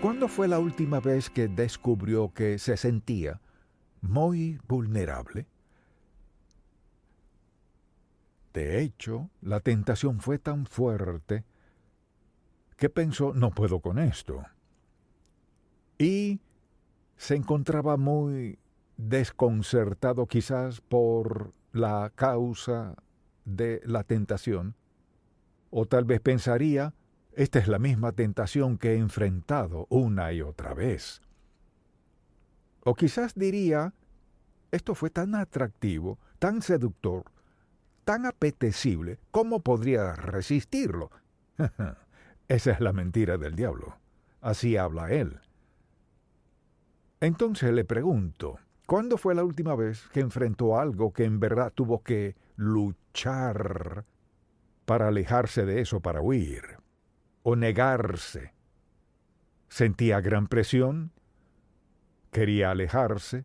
¿Cuándo fue la última vez que descubrió que se sentía muy vulnerable? De hecho, la tentación fue tan fuerte que pensó, no puedo con esto. Y se encontraba muy desconcertado quizás por la causa de la tentación, o tal vez pensaría, esta es la misma tentación que he enfrentado una y otra vez. O quizás diría, esto fue tan atractivo, tan seductor, tan apetecible, ¿cómo podría resistirlo? Esa es la mentira del diablo. Así habla él. Entonces le pregunto, ¿cuándo fue la última vez que enfrentó algo que en verdad tuvo que luchar para alejarse de eso, para huir? ¿O negarse? ¿Sentía gran presión? ¿Quería alejarse?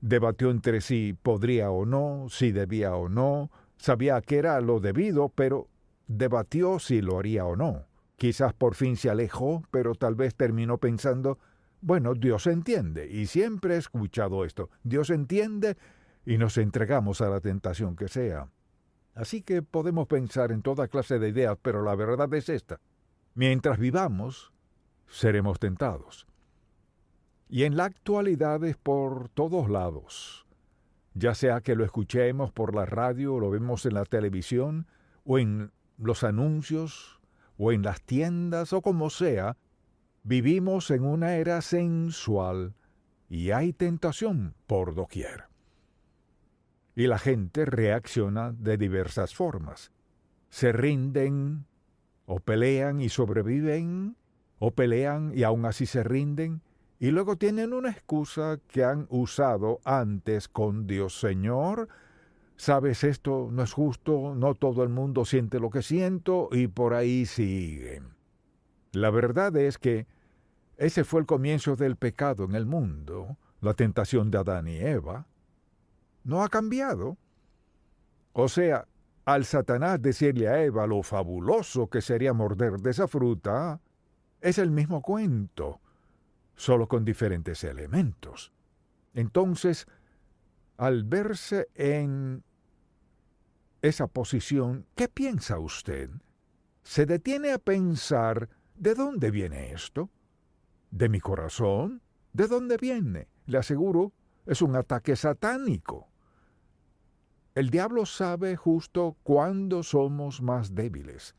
Debatió entre si podría o no, si debía o no, sabía que era lo debido, pero debatió si lo haría o no. Quizás por fin se alejó, pero tal vez terminó pensando, bueno, Dios entiende, y siempre he escuchado esto, Dios entiende y nos entregamos a la tentación que sea. Así que podemos pensar en toda clase de ideas, pero la verdad es esta. Mientras vivamos, seremos tentados. Y en la actualidad es por todos lados, ya sea que lo escuchemos por la radio, o lo vemos en la televisión, o en los anuncios, o en las tiendas, o como sea, vivimos en una era sensual y hay tentación por doquier. Y la gente reacciona de diversas formas. Se rinden, o pelean y sobreviven, o pelean y aún así se rinden, y luego tienen una excusa que han usado antes con Dios. Señor, sabes, esto no es justo, no todo el mundo siente lo que siento, y por ahí siguen. La verdad es que ese fue el comienzo del pecado en el mundo, la tentación de Adán y Eva. No ha cambiado. O sea, al Satanás decirle a Eva lo fabuloso que sería morder de esa fruta, es el mismo cuento, solo con diferentes elementos. Entonces, al verse en esa posición, ¿qué piensa usted? ¿Se detiene a pensar de dónde viene esto? ¿De mi corazón? ¿De dónde viene? Le aseguro, es un ataque satánico. El diablo sabe justo cuándo somos más débiles.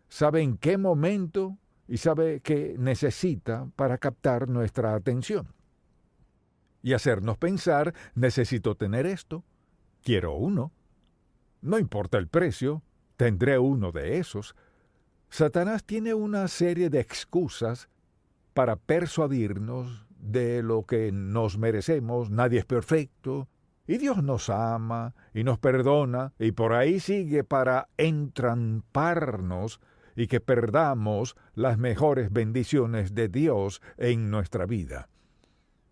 Sabe en qué momento y sabe qué necesita para captar nuestra atención. Y hacernos pensar, necesito tener esto, quiero uno. No importa el precio, tendré uno de esos. Satanás tiene una serie de excusas para persuadirnos de lo que nos merecemos, nadie es perfecto, y Dios nos ama y nos perdona, y por ahí sigue para entramparnos y que perdamos las mejores bendiciones de Dios en nuestra vida.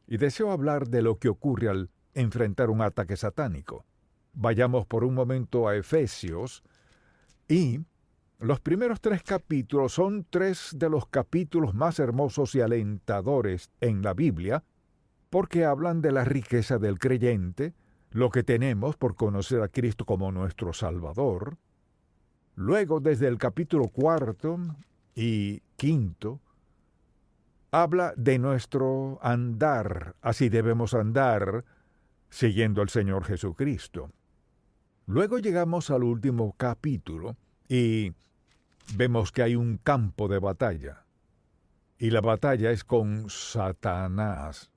Y deseo hablar de lo que ocurre al enfrentar un ataque satánico. Vayamos por un momento a Efesios, y los primeros 3 capítulos son 3 de los capítulos más hermosos y alentadores en la Biblia, porque hablan de la riqueza del creyente, lo que tenemos por conocer a Cristo como nuestro Salvador. Luego, desde el capítulo 4 y 5, habla de nuestro andar, así debemos andar, siguiendo al Señor Jesucristo. Luego llegamos al último capítulo y vemos que hay un campo de batalla. Y la batalla es con Satanás.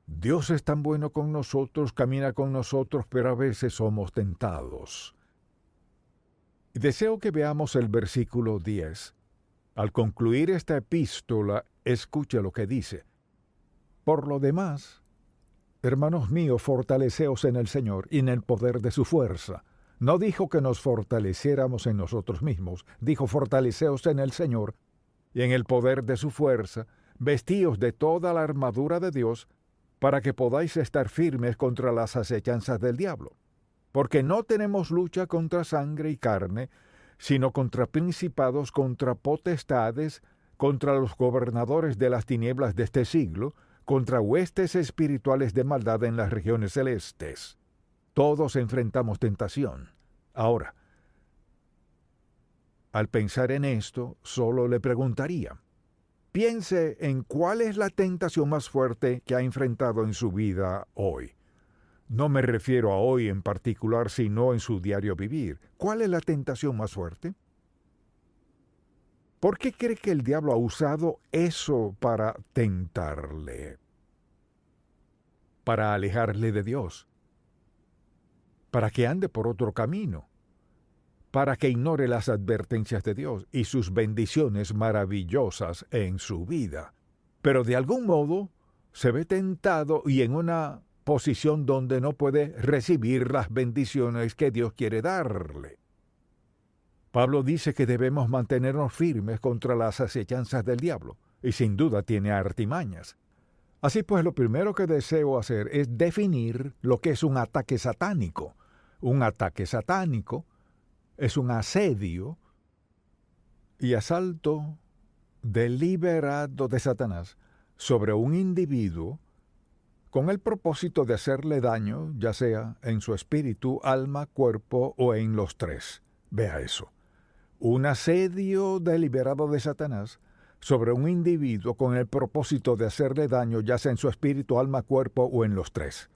Dios es tan bueno con nosotros, camina con nosotros, pero a veces somos tentados. Y deseo que veamos el versículo 10. Al concluir esta epístola, escuche lo que dice. Por lo demás, hermanos míos, fortaleceos en el Señor y en el poder de su fuerza. No dijo que nos fortaleciéramos en nosotros mismos, dijo fortaleceos en el Señor y en el poder de su fuerza, vestíos de toda la armadura de Dios, para que podáis estar firmes contra las acechanzas del diablo. Porque no tenemos lucha contra sangre y carne, sino contra principados, contra potestades, contra los gobernadores de las tinieblas de este siglo, contra huestes espirituales de maldad en las regiones celestes. Todos enfrentamos tentación. Ahora, al pensar en esto, solo le preguntaría, piense en cuál es la tentación más fuerte que ha enfrentado en su vida hoy. No me refiero a hoy en particular, sino en su diario vivir. ¿Cuál es la tentación más fuerte? ¿Por qué cree que el diablo ha usado eso para tentarle? Para alejarle de Dios. Para que ande por otro camino. Para que ignore las advertencias de Dios y sus bendiciones maravillosas en su vida. Pero de algún modo se ve tentado y en una posición donde no puede recibir las bendiciones que Dios quiere darle. Pablo dice que debemos mantenernos firmes contra las acechanzas del diablo, y sin duda tiene artimañas. Así pues, lo primero que deseo hacer es definir lo que es un ataque satánico. Un ataque satánico es un asedio y asalto deliberado de Satanás sobre un individuo con el propósito de hacerle daño, ya sea en su espíritu, alma, cuerpo o en los tres. Vea eso. Un asedio deliberado de Satanás sobre un individuo con el propósito de hacerle daño, ya sea en su espíritu, alma, cuerpo o en los tres.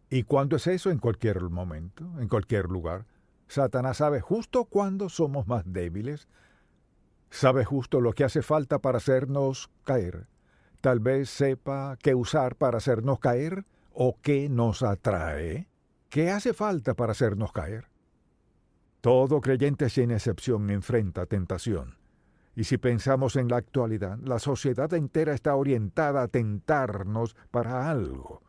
¿Y cuándo es eso? En cualquier momento, en cualquier lugar. Satanás sabe justo cuándo somos más débiles, sabe justo lo que hace falta para hacernos caer. Tal vez sepa qué usar para hacernos caer o qué nos atrae. ¿Qué hace falta para hacernos caer? Todo creyente sin excepción enfrenta tentación. Y si pensamos en la actualidad, la sociedad entera está orientada a tentarnos para algo.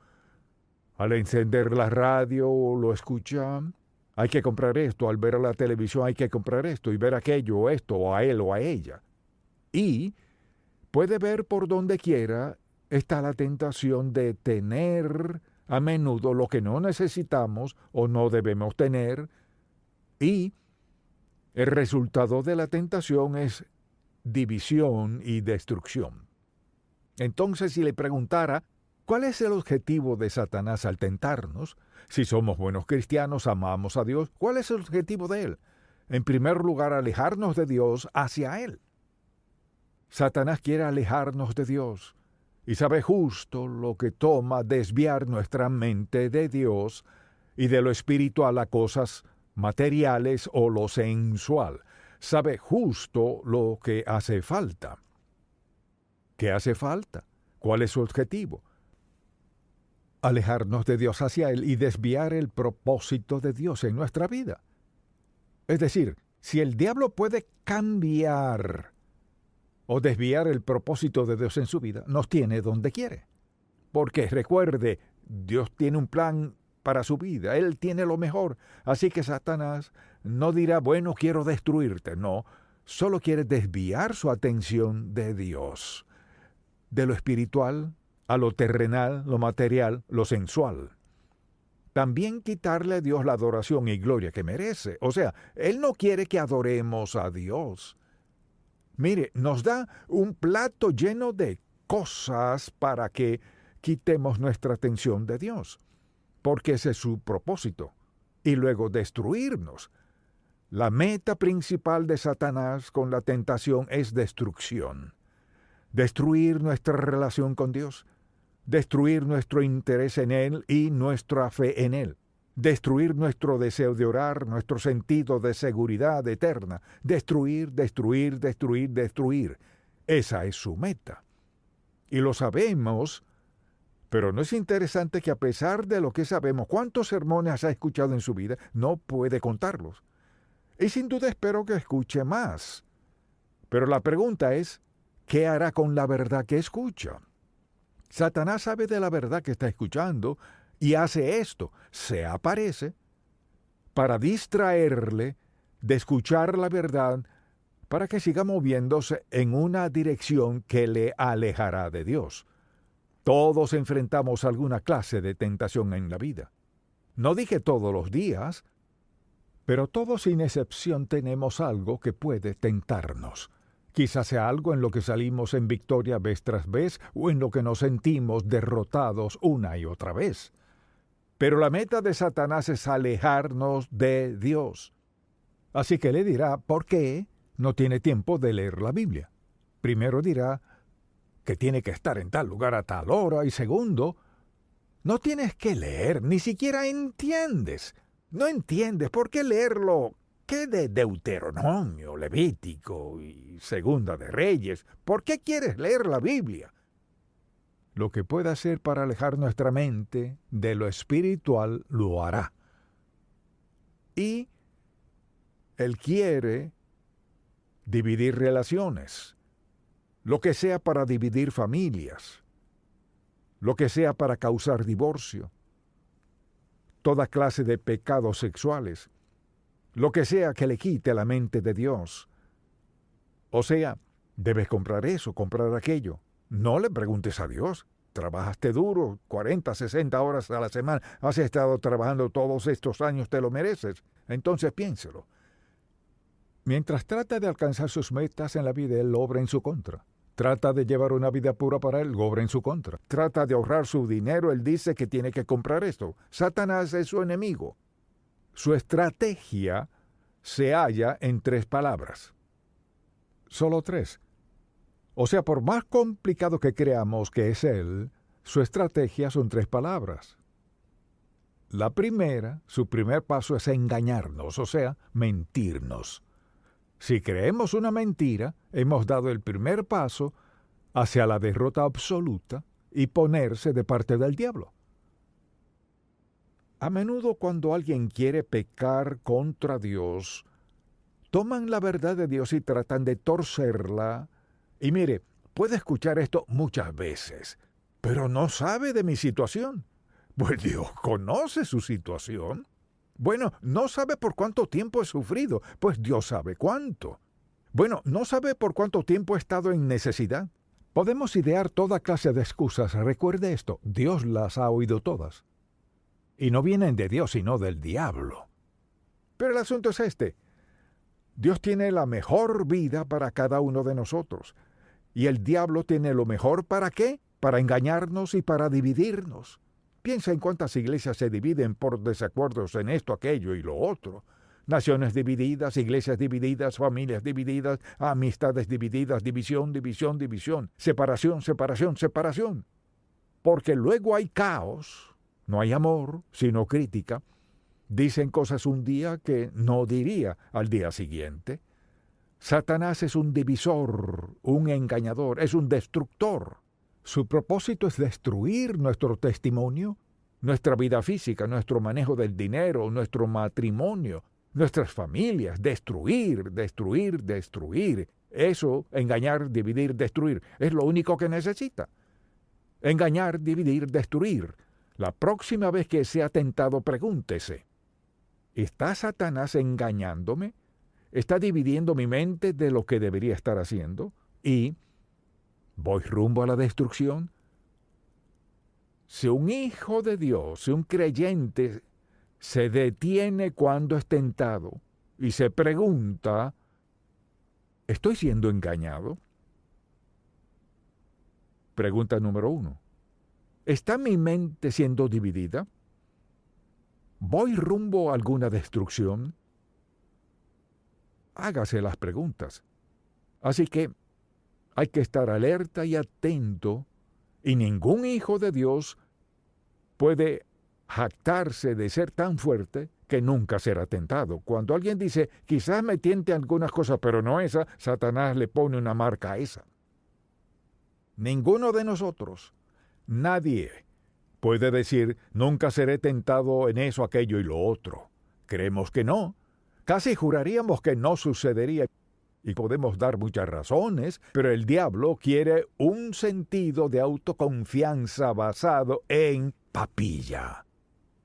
Al encender la radio o lo escuchan, hay que comprar esto, al ver la televisión hay que comprar esto y ver aquello o esto, o a él o a ella. Y puede ver por donde quiera está la tentación de tener a menudo lo que no necesitamos o no debemos tener, y el resultado de la tentación es división y destrucción. Entonces, si le preguntara, ¿cuál es el objetivo de Satanás al tentarnos? Si somos buenos cristianos, amamos a Dios, ¿cuál es el objetivo de él? En primer lugar, alejarnos de Dios hacia él. Satanás quiere alejarnos de Dios y sabe justo lo que toma desviar nuestra mente de Dios y de lo espiritual a cosas materiales o lo sensual. Sabe justo lo que hace falta. ¿Qué hace falta? ¿Cuál es su objetivo? Alejarnos de Dios hacia Él y desviar el propósito de Dios en nuestra vida. Es decir, si el diablo puede cambiar o desviar el propósito de Dios en su vida, nos tiene donde quiere. Porque recuerde, Dios tiene un plan para su vida, Él tiene lo mejor. Así que Satanás no dirá, bueno, quiero destruirte. No, solo quiere desviar su atención de Dios, de lo espiritual a lo terrenal, lo material, lo sensual. También quitarle a Dios la adoración y gloria que merece. O sea, Él no quiere que adoremos a Dios. Mire, nos da un plato lleno de cosas para que quitemos nuestra atención de Dios, porque ese es su propósito, y luego destruirnos. La meta principal de Satanás con la tentación es destrucción. Destruir nuestra relación con Dios, destruir nuestro interés en Él y nuestra fe en Él, destruir nuestro deseo de orar, nuestro sentido de seguridad eterna, destruir, destruir, destruir, destruir. Esa es su meta. Y lo sabemos, pero no es interesante que a pesar de lo que sabemos, cuántos sermones ha escuchado en su vida, no puede contarlos. Y sin duda espero que escuche más. Pero la pregunta es, ¿qué hará con la verdad que escucha? Satanás sabe de la verdad que está escuchando y hace esto, se aparece para distraerle de escuchar la verdad, para que siga moviéndose en una dirección que le alejará de Dios. Todos enfrentamos alguna clase de tentación en la vida. No dije todos los días, pero todos sin excepción tenemos algo que puede tentarnos, Quizás sea algo en lo que salimos en victoria vez tras vez o en lo que nos sentimos derrotados una y otra vez. Pero la meta de Satanás es alejarnos de Dios. Así que le dirá, ¿por qué no tiene tiempo de leer la Biblia? Primero dirá que tiene que estar en tal lugar a tal hora, y segundo, no tienes que leer, ni siquiera entiendes. No entiendes, ¿por qué leerlo? ¿Qué de Deuteronomio, Levítico y Segunda de Reyes? ¿Por qué quieres leer la Biblia? Lo que pueda hacer para alejar nuestra mente de lo espiritual, lo hará. Y Él quiere dividir relaciones, lo que sea para dividir familias, lo que sea para causar divorcio, toda clase de pecados sexuales, lo que sea que le quite la mente de Dios. O sea, debes comprar eso, comprar aquello. No le preguntes a Dios. Trabajaste duro, 40, 60 horas a la semana, has estado trabajando todos estos años, te lo mereces. Entonces piénselo. Mientras trata de alcanzar sus metas en la vida, Él obra en su contra. Trata de llevar una vida pura para Él, obra en su contra. Trata de ahorrar su dinero, Él dice que tiene que comprar esto. Satanás es su enemigo. Su estrategia se halla en 3 palabras. Solo 3. O sea, por más complicado que creamos que es Él, su estrategia son 3 palabras. La primera, su primer paso es engañarnos, o sea, mentirnos. Si creemos una mentira, hemos dado el primer paso hacia la derrota absoluta y ponerse de parte del diablo. A menudo cuando alguien quiere pecar contra Dios, toman la verdad de Dios y tratan de torcerla. Y mire, puede escuchar esto muchas veces, pero no sabe de mi situación. Pues Dios conoce su situación. Bueno, no sabe por cuánto tiempo he sufrido, pues Dios sabe cuánto. Bueno, no sabe por cuánto tiempo he estado en necesidad. Podemos idear toda clase de excusas. Recuerde esto, Dios las ha oído todas. Y no vienen de Dios, sino del diablo. Pero el asunto es este. Dios tiene la mejor vida para cada uno de nosotros. ¿Y el diablo tiene lo mejor para qué? Para engañarnos y para dividirnos. Piensa en cuántas iglesias se dividen por desacuerdos en esto, aquello y lo otro. Naciones divididas, iglesias divididas, familias divididas, amistades divididas, división, división, división, separación, separación, separación. Porque luego hay caos, no hay amor, sino crítica. Dicen cosas un día que no diría al día siguiente. Satanás es un divisor, un engañador, es un destructor. Su propósito es destruir nuestro testimonio, nuestra vida física, nuestro manejo del dinero, nuestro matrimonio, nuestras familias. Destruir, destruir, destruir. Eso, engañar, dividir, destruir, es lo único que necesita. Engañar, dividir, destruir. La próxima vez que sea tentado, pregúntese, ¿está Satanás engañándome? ¿Está dividiendo mi mente de lo que debería estar haciendo? ¿Y voy rumbo a la destrucción? Si un hijo de Dios, si un creyente se detiene cuando es tentado y se pregunta, ¿estoy siendo engañado? Pregunta número 1. ¿Está mi mente siendo dividida? ¿Voy rumbo a alguna destrucción? Hágase las preguntas. Así que hay que estar alerta y atento, y ningún hijo de Dios puede jactarse de ser tan fuerte que nunca será tentado. Cuando alguien dice, quizás me tiente algunas cosas, pero no esa, Satanás le pone una marca a esa. Ninguno de nosotros, nadie, puede decir, nunca seré tentado en eso, aquello y lo otro. Creemos que no. Casi juraríamos que no sucedería. Y podemos dar muchas razones, pero el diablo quiere un sentido de autoconfianza basado en papilla,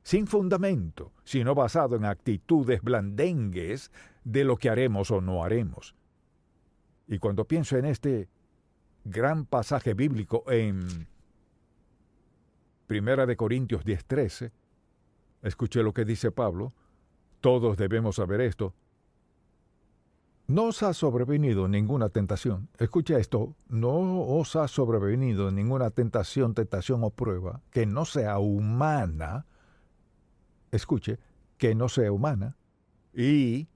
sin fundamento, sino basado en actitudes blandengues de lo que haremos o no haremos. Y cuando pienso en este gran pasaje bíblico en 1 Corintios 10:13, escuché lo que dice Pablo, todos debemos saber esto. No os ha sobrevenido ninguna tentación. Escucha esto, no os ha sobrevenido ninguna tentación o prueba que no sea humana. Escuche, que no sea humana. Y,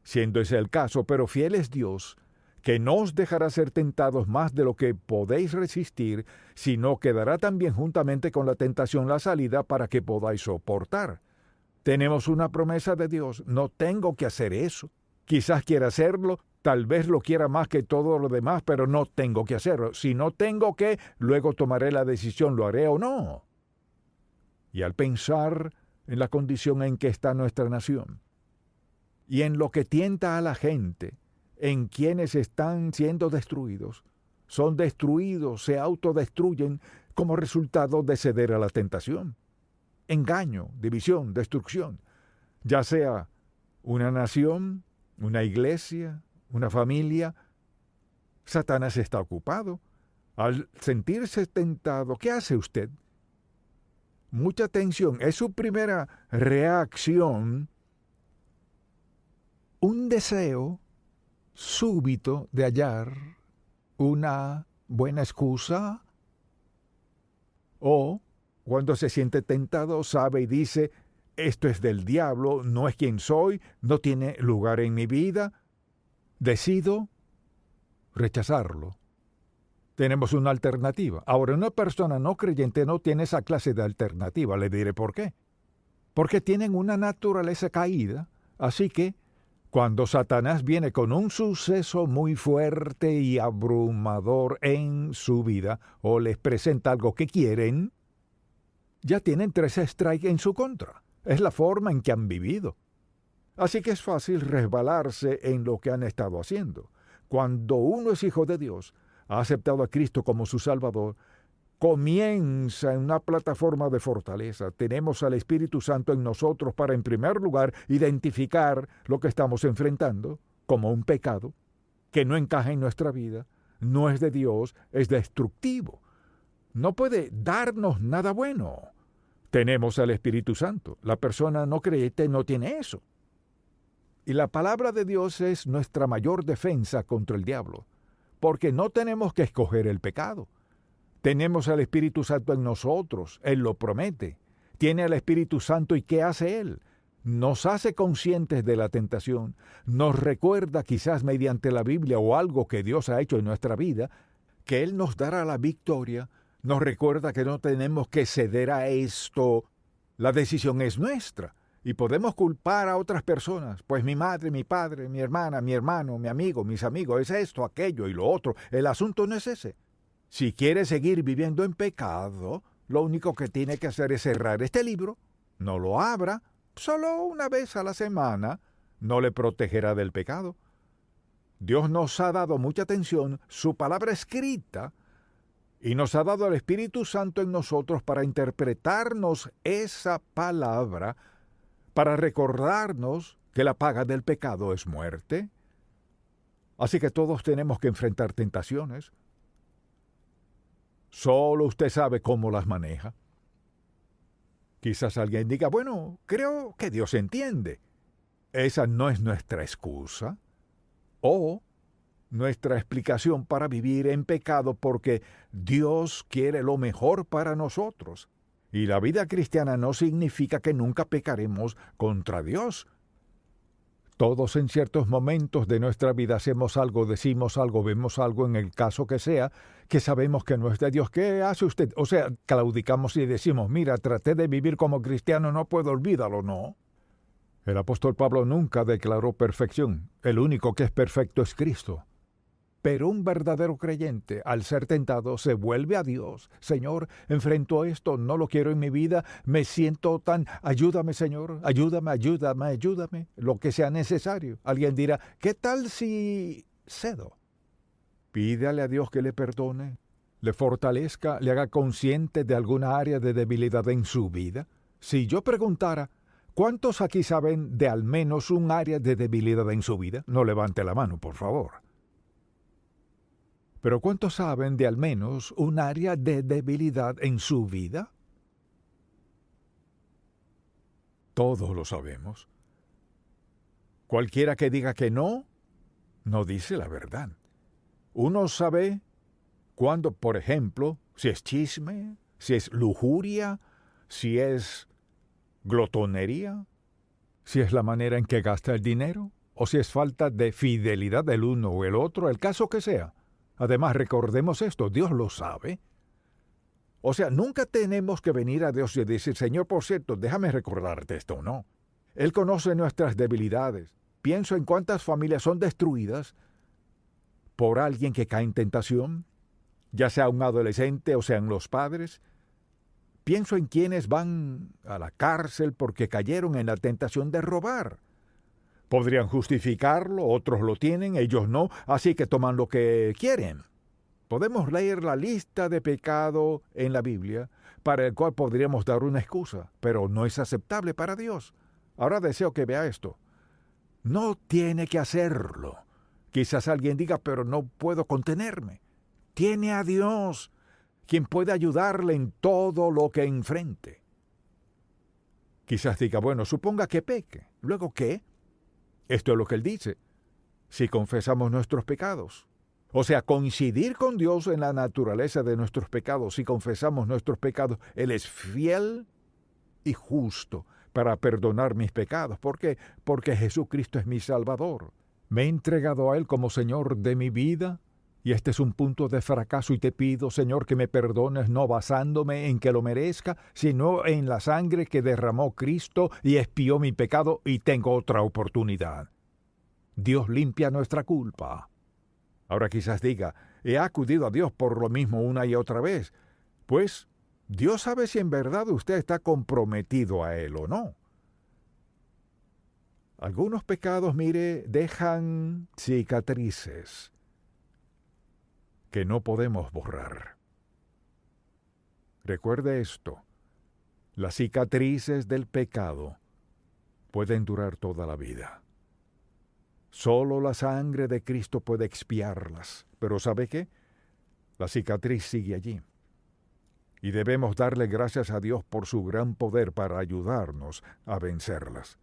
siendo ese el caso, pero fiel es Dios, que no os dejará ser tentados más de lo que podéis resistir, sino que dará también juntamente con la tentación la salida para que podáis soportar. Tenemos una promesa de Dios, no tengo que hacer eso. Quizás quiera hacerlo, tal vez lo quiera más que todo lo demás, pero no tengo que hacerlo. Si no tengo que, luego tomaré la decisión, lo haré o no. Y al pensar en la condición en que está nuestra nación, y en lo que tienta a la gente, en quienes están siendo destruidos, son destruidos, se autodestruyen como resultado de ceder a la tentación. Engaño, división, destrucción, ya sea una nación, una iglesia, una familia. Satanás está ocupado. Al sentirse tentado, ¿qué hace usted? Mucha tensión. Es su primera reacción, un deseo súbito de hallar una buena excusa, o cuando se siente tentado sabe y dice, esto es del diablo, no es quien soy, no tiene lugar en mi vida, decido rechazarlo. Tenemos una alternativa. Ahora, una persona no creyente no tiene esa clase de alternativa, le diré por qué. Porque tienen una naturaleza caída, así que cuando Satanás viene con un suceso muy fuerte y abrumador en su vida, o les presenta algo que quieren, ya tienen 3 strikes en su contra. Es la forma en que han vivido. Así que es fácil resbalarse en lo que han estado haciendo. Cuando uno es hijo de Dios, ha aceptado a Cristo como su Salvador, comienza en una plataforma de fortaleza. Tenemos al Espíritu Santo en nosotros para, en primer lugar, identificar lo que estamos enfrentando como un pecado que no encaja en nuestra vida, no es de Dios, es destructivo. No puede darnos nada bueno. Tenemos al Espíritu Santo. La persona no creyente no tiene eso. Y la palabra de Dios es nuestra mayor defensa contra el diablo, porque no tenemos que escoger el pecado. Tenemos al Espíritu Santo en nosotros, Él lo promete. Tiene al Espíritu Santo y ¿qué hace Él? Nos hace conscientes de la tentación, nos recuerda quizás mediante la Biblia o algo que Dios ha hecho en nuestra vida, que Él nos dará la victoria, nos recuerda que no tenemos que ceder a esto, la decisión es nuestra. Y podemos culpar a otras personas, pues mi madre, mi padre, mi hermana, mi hermano, mi amigo, mis amigos, es esto, aquello y lo otro. El asunto no es ese. Si quiere seguir viviendo en pecado, lo único que tiene que hacer es cerrar este libro, no lo abra, solo una vez a la semana, no le protegerá del pecado. Dios nos ha dado mucha atención, su palabra escrita, y nos ha dado el Espíritu Santo en nosotros para interpretarnos esa palabra, para recordarnos que la paga del pecado es muerte. Así que todos tenemos que enfrentar tentaciones. Solo usted sabe cómo las maneja. Quizás alguien diga, bueno, creo que Dios entiende. Esa no es nuestra excusa o nuestra explicación para vivir en pecado, porque Dios quiere lo mejor para nosotros. Y la vida cristiana no significa que nunca pecaremos contra Dios. Todos en ciertos momentos de nuestra vida hacemos algo, decimos algo, vemos algo, en el caso que sea, que sabemos que no es de Dios. ¿Qué hace usted? O sea, claudicamos y decimos, mira, traté de vivir como cristiano, no puedo, olvídalo, no. El apóstol Pablo nunca declaró perfección. El único que es perfecto es Cristo. Pero un verdadero creyente, al ser tentado, se vuelve a Dios. Señor, enfrento esto, no lo quiero en mi vida, me siento tan... Ayúdame, Señor, ayúdame, ayúdame, ayúdame, lo que sea necesario. Alguien dirá, ¿qué tal si cedo? Pídale a Dios que le perdone, le fortalezca, le haga consciente de alguna área de debilidad en su vida. Si yo preguntara, ¿cuántos aquí saben de al menos un área de debilidad en su vida? No levante la mano, por favor. Pero ¿cuántos saben de al menos un área de debilidad en su vida? Todos lo sabemos. Cualquiera que diga que no, no dice la verdad. Uno sabe cuando, por ejemplo, si es chisme, si es lujuria, si es glotonería, si es la manera en que gasta el dinero, o si es falta de fidelidad del uno o el otro, el caso que sea. Además, recordemos esto, Dios lo sabe. O sea, nunca tenemos que venir a Dios y decir, Señor, por cierto, déjame recordarte esto, no. Él conoce nuestras debilidades. Pienso en cuántas familias son destruidas por alguien que cae en tentación, ya sea un adolescente o sean los padres. Pienso en quienes van a la cárcel porque cayeron en la tentación de robar. Podrían justificarlo, otros lo tienen, ellos no, así que toman lo que quieren. Podemos leer la lista de pecado en la Biblia para el cual podríamos dar una excusa, pero no es aceptable para Dios. Ahora deseo que vea esto. No tiene que hacerlo. Quizás alguien diga, pero no puedo contenerme. Tiene a Dios, quien puede ayudarle en todo lo que enfrente. Quizás diga, bueno, suponga que peque. ¿Luego qué? Esto es lo que él dice. Si confesamos nuestros pecados. O sea, coincidir con Dios en la naturaleza de nuestros pecados. Si confesamos nuestros pecados, Él es fiel y justo para perdonar mis pecados. ¿Por qué? Porque Jesucristo es mi Salvador. Me he entregado a Él como Señor de mi vida. Y este es un punto de fracaso y te pido, Señor, que me perdones no basándome en que lo merezca, sino en la sangre que derramó Cristo y expió mi pecado y tengo otra oportunidad. Dios limpia nuestra culpa. Ahora quizás diga, he acudido a Dios por lo mismo una y otra vez. Pues Dios sabe si en verdad usted está comprometido a Él o no. Algunos pecados, mire, dejan cicatrices que no podemos borrar. Recuerde esto, las cicatrices del pecado pueden durar toda la vida. Solo la sangre de Cristo puede expiarlas. Pero ¿sabe qué? La cicatriz sigue allí. Y debemos darle gracias a Dios por su gran poder para ayudarnos a vencerlas.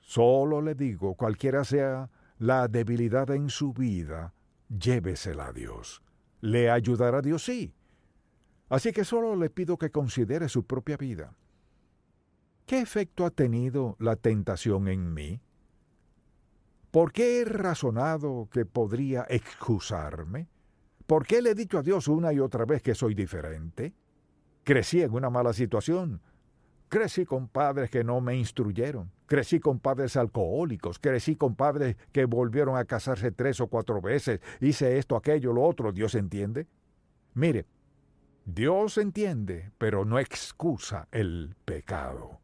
Solo le digo, cualquiera sea la debilidad en su vida, llévesela a Dios. ¿Le ayudará Dios? Sí. Así que solo le pido que considere su propia vida. ¿Qué efecto ha tenido la tentación en mí? ¿Por qué he razonado que podría excusarme? ¿Por qué le he dicho a Dios una y otra vez que soy diferente? Crecí en una mala situación. Crecí con padres que no me instruyeron. Crecí con padres alcohólicos. Crecí con padres que volvieron a casarse 3 o 4 veces. Hice esto, aquello, lo otro. ¿Dios entiende? Mire, Dios entiende, pero no excusa el pecado.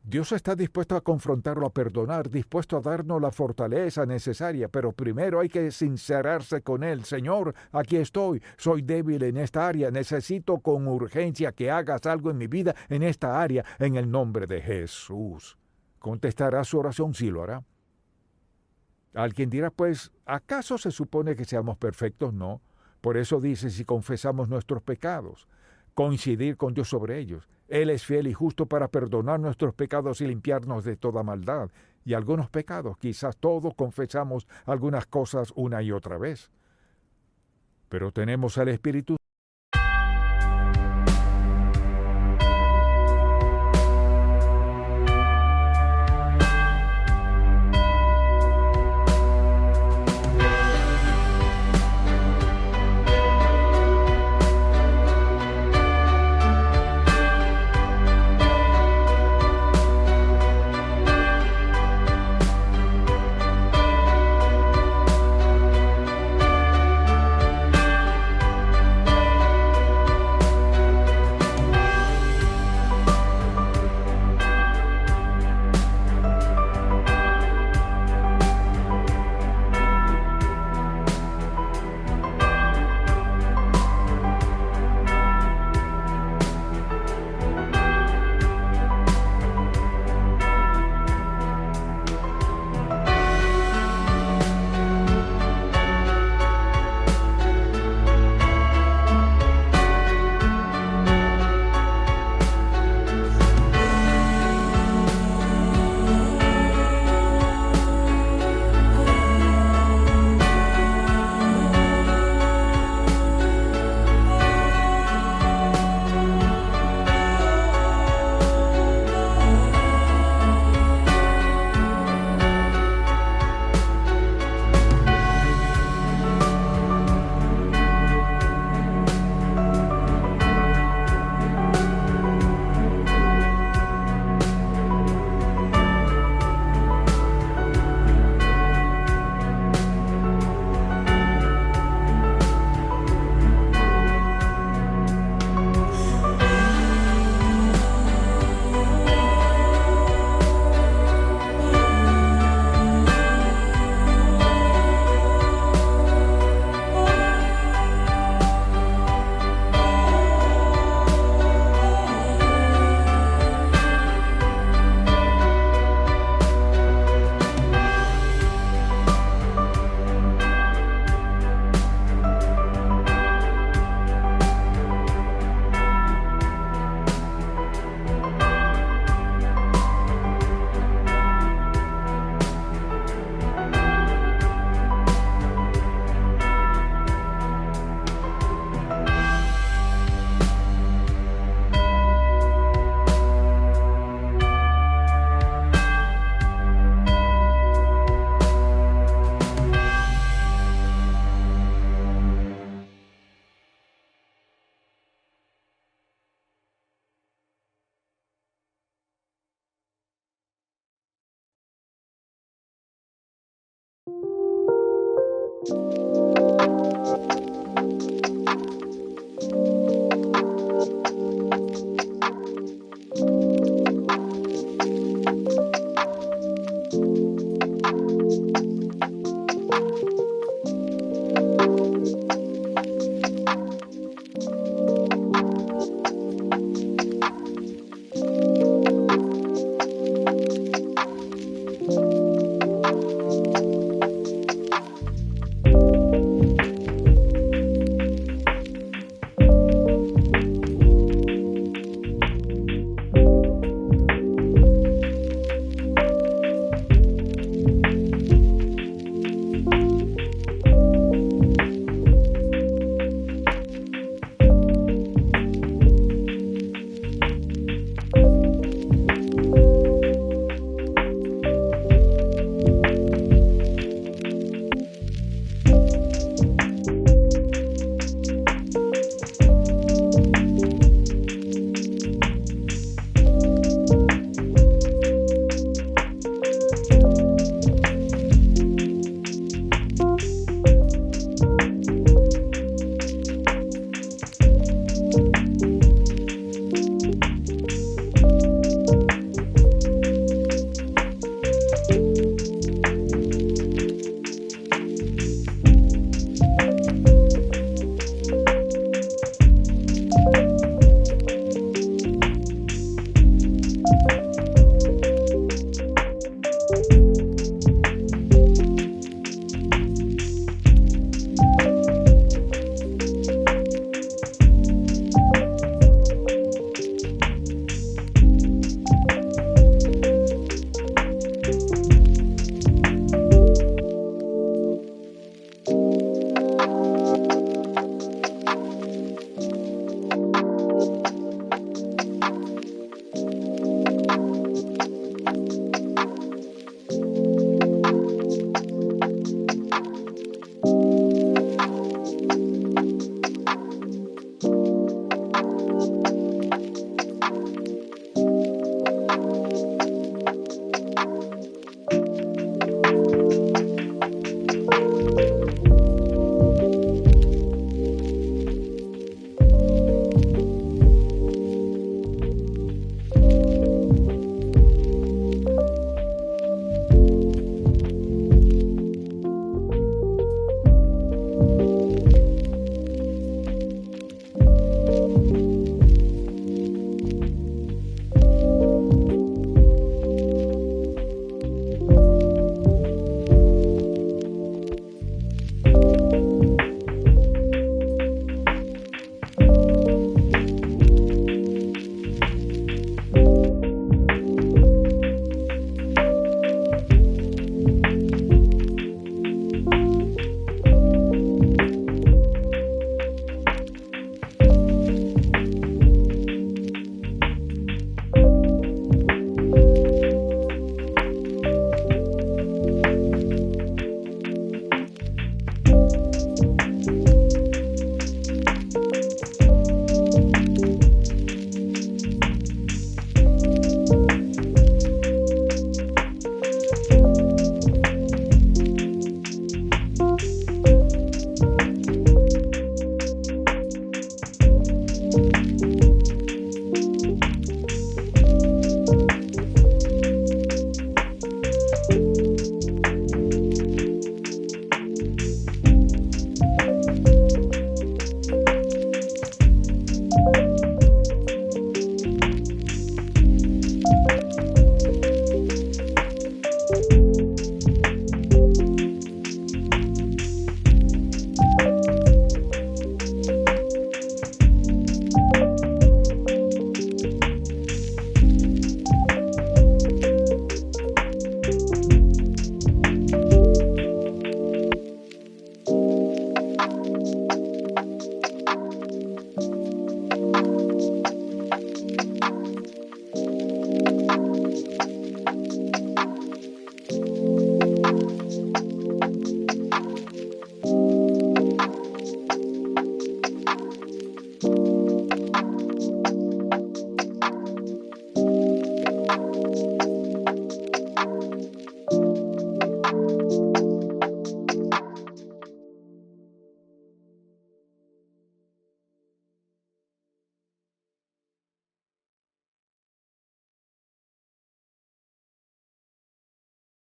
Dios está dispuesto a confrontarlo, a perdonar, dispuesto a darnos la fortaleza necesaria, pero primero hay que sincerarse con Él. Señor, aquí estoy, soy débil en esta área, necesito con urgencia que hagas algo en mi vida en esta área, en el nombre de Jesús. ¿Contestará su oración? Sí lo hará. Alguien dirá, pues, ¿acaso se supone que seamos perfectos? No. Por eso dice, si confesamos nuestros pecados, coincidir con Dios sobre ellos. Él es fiel y justo para perdonar nuestros pecados y limpiarnos de toda maldad. Y algunos pecados, quizás todos confesamos algunas cosas una y otra vez. Pero tenemos al Espíritu